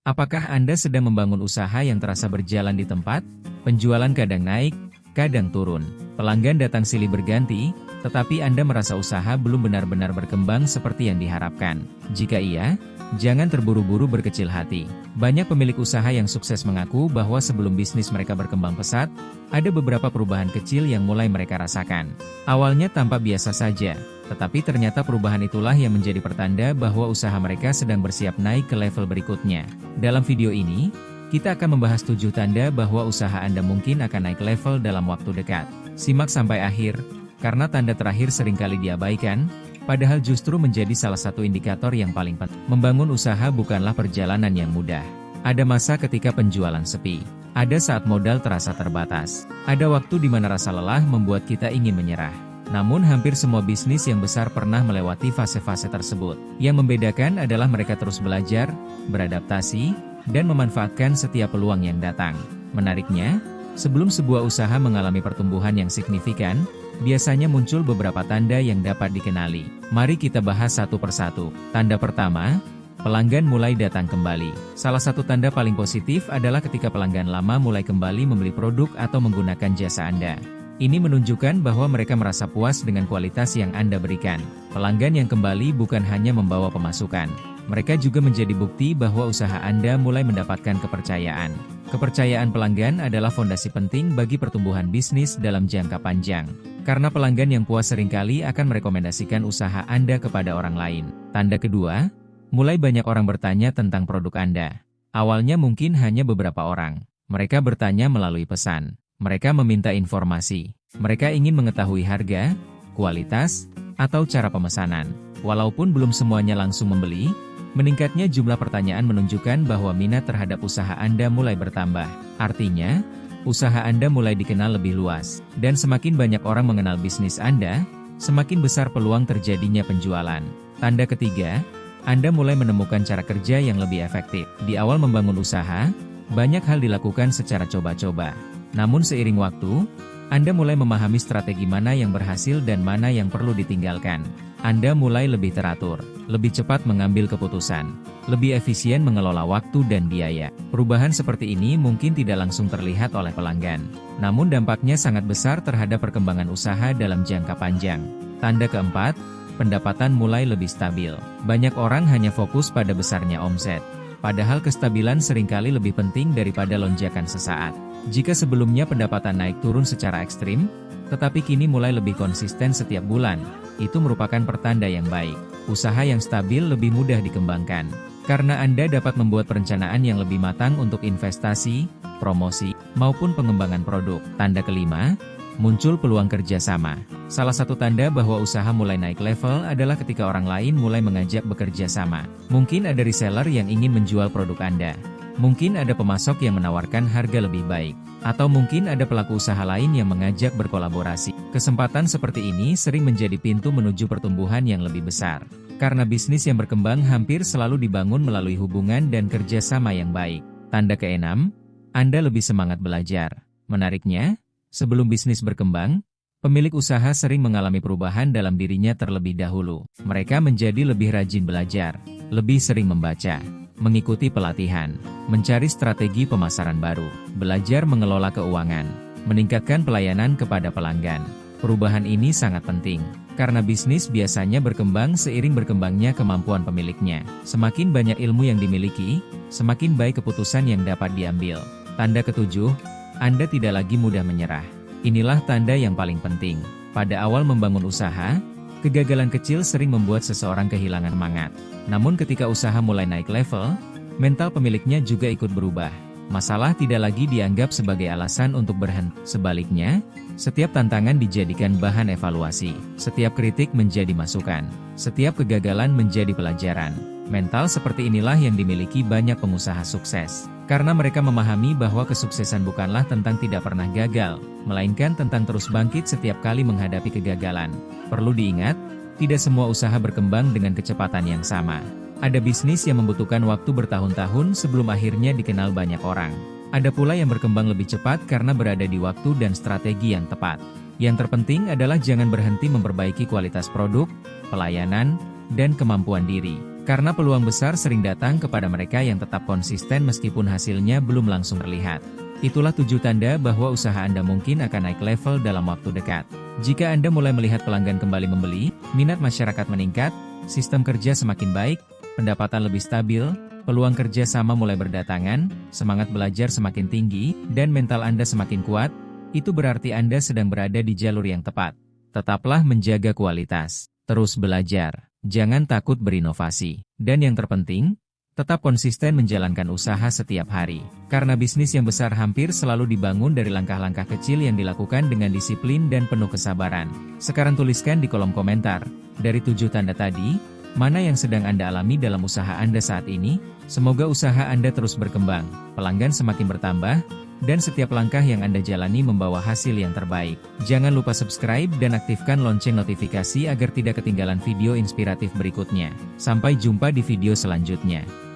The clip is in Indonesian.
Apakah Anda sedang membangun usaha yang terasa berjalan di tempat? Penjualan kadang naik, kadang turun. Pelanggan datang silih berganti, tetapi Anda merasa usaha belum benar-benar berkembang seperti yang diharapkan. Jika iya, jangan terburu-buru berkecil hati. Banyak pemilik usaha yang sukses mengaku bahwa sebelum bisnis mereka berkembang pesat, ada beberapa perubahan kecil yang mulai mereka rasakan. Awalnya tampak biasa saja, tetapi ternyata perubahan itulah yang menjadi pertanda bahwa usaha mereka sedang bersiap naik ke level berikutnya. Dalam video ini, kita akan membahas 7 tanda bahwa usaha Anda mungkin akan naik level dalam waktu dekat. Simak sampai akhir, karena tanda terakhir seringkali diabaikan, padahal justru menjadi salah satu indikator yang paling penting. Membangun usaha bukanlah perjalanan yang mudah. Ada masa ketika penjualan sepi. Ada saat modal terasa terbatas. Ada waktu di mana rasa lelah membuat kita ingin menyerah. Namun hampir semua bisnis yang besar pernah melewati fase-fase tersebut. Yang membedakan adalah mereka terus belajar, beradaptasi, dan memanfaatkan setiap peluang yang datang. Menariknya, sebelum sebuah usaha mengalami pertumbuhan yang signifikan, biasanya muncul beberapa tanda yang dapat dikenali. Mari kita bahas satu persatu. Tanda pertama, pelanggan mulai datang kembali. Salah satu tanda paling positif adalah ketika pelanggan lama mulai kembali membeli produk atau menggunakan jasa Anda. Ini menunjukkan bahwa mereka merasa puas dengan kualitas yang Anda berikan. Pelanggan yang kembali bukan hanya membawa pemasukan. Mereka juga menjadi bukti bahwa usaha Anda mulai mendapatkan kepercayaan. Kepercayaan pelanggan adalah fondasi penting bagi pertumbuhan bisnis dalam jangka panjang. Karena pelanggan yang puas seringkali akan merekomendasikan usaha Anda kepada orang lain. Tanda kedua, mulai banyak orang bertanya tentang produk Anda. Awalnya mungkin hanya beberapa orang. Mereka bertanya melalui pesan. Mereka meminta informasi. Mereka ingin mengetahui harga, kualitas, atau cara pemesanan. Walaupun belum semuanya langsung membeli, meningkatnya jumlah pertanyaan menunjukkan bahwa minat terhadap usaha Anda mulai bertambah. Artinya, usaha Anda mulai dikenal lebih luas. Dan semakin banyak orang mengenal bisnis Anda, semakin besar peluang terjadinya penjualan. Tanda ketiga, Anda mulai menemukan cara kerja yang lebih efektif. Di awal membangun usaha, banyak hal dilakukan secara coba-coba. Namun seiring waktu, Anda mulai memahami strategi mana yang berhasil dan mana yang perlu ditinggalkan. Anda mulai lebih teratur, lebih cepat mengambil keputusan, lebih efisien mengelola waktu dan biaya. Perubahan seperti ini mungkin tidak langsung terlihat oleh pelanggan, namun dampaknya sangat besar terhadap perkembangan usaha dalam jangka panjang. Tanda keempat, pendapatan mulai lebih stabil. Banyak orang hanya fokus pada besarnya omset, padahal kestabilan seringkali lebih penting daripada lonjakan sesaat. Jika sebelumnya pendapatan naik turun secara ekstrim, tetapi kini mulai lebih konsisten setiap bulan, itu merupakan pertanda yang baik. Usaha yang stabil lebih mudah dikembangkan, karena Anda dapat membuat perencanaan yang lebih matang untuk investasi, promosi, maupun pengembangan produk. Tanda kelima, muncul peluang kerjasama. Salah satu tanda bahwa usaha mulai naik level adalah ketika orang lain mulai mengajak bekerja sama. Mungkin ada reseller yang ingin menjual produk Anda. Mungkin ada pemasok yang menawarkan harga lebih baik. Atau mungkin ada pelaku usaha lain yang mengajak berkolaborasi. Kesempatan seperti ini sering menjadi pintu menuju pertumbuhan yang lebih besar. Karena bisnis yang berkembang hampir selalu dibangun melalui hubungan dan kerjasama yang baik. Tanda keenam, Anda lebih semangat belajar. Menariknya, sebelum bisnis berkembang, pemilik usaha sering mengalami perubahan dalam dirinya terlebih dahulu. Mereka menjadi lebih rajin belajar, lebih sering membaca, mengikuti pelatihan, mencari strategi pemasaran baru, belajar mengelola keuangan, meningkatkan pelayanan kepada pelanggan. Perubahan ini sangat penting, karena bisnis biasanya berkembang seiring berkembangnya kemampuan pemiliknya. Semakin banyak ilmu yang dimiliki, semakin baik keputusan yang dapat diambil. Tanda ketujuh, Anda tidak lagi mudah menyerah. Inilah tanda yang paling penting. Pada awal membangun usaha, kegagalan kecil sering membuat seseorang kehilangan semangat. Namun ketika usaha mulai naik level, mental pemiliknya juga ikut berubah. Masalah tidak lagi dianggap sebagai alasan untuk berhenti. Sebaliknya, setiap tantangan dijadikan bahan evaluasi. Setiap kritik menjadi masukan. Setiap kegagalan menjadi pelajaran. Mental seperti inilah yang dimiliki banyak pengusaha sukses. Karena mereka memahami bahwa kesuksesan bukanlah tentang tidak pernah gagal, melainkan tentang terus bangkit setiap kali menghadapi kegagalan. Perlu diingat, tidak semua usaha berkembang dengan kecepatan yang sama. Ada bisnis yang membutuhkan waktu bertahun-tahun sebelum akhirnya dikenal banyak orang. Ada pula yang berkembang lebih cepat karena berada di waktu dan strategi yang tepat. Yang terpenting adalah jangan berhenti memperbaiki kualitas produk, pelayanan, dan kemampuan diri. Karena peluang besar sering datang kepada mereka yang tetap konsisten meskipun hasilnya belum langsung terlihat. Itulah 7 tanda bahwa usaha Anda mungkin akan naik level dalam waktu dekat. Jika Anda mulai melihat pelanggan kembali membeli, minat masyarakat meningkat, sistem kerja semakin baik, pendapatan lebih stabil, peluang kerja sama mulai berdatangan, semangat belajar semakin tinggi, dan mental Anda semakin kuat, itu berarti Anda sedang berada di jalur yang tepat. Tetaplah menjaga kualitas, terus belajar, jangan takut berinovasi, dan yang terpenting, tetap konsisten menjalankan usaha setiap hari. Karena bisnis yang besar hampir selalu dibangun dari langkah-langkah kecil yang dilakukan dengan disiplin dan penuh kesabaran. Sekarang tuliskan di kolom komentar, dari 7 tanda tadi, mana yang sedang Anda alami dalam usaha Anda saat ini? Semoga usaha Anda terus berkembang, pelanggan semakin bertambah, dan setiap langkah yang Anda jalani membawa hasil yang terbaik. Jangan lupa subscribe dan aktifkan lonceng notifikasi agar tidak ketinggalan video inspiratif berikutnya. Sampai jumpa di video selanjutnya.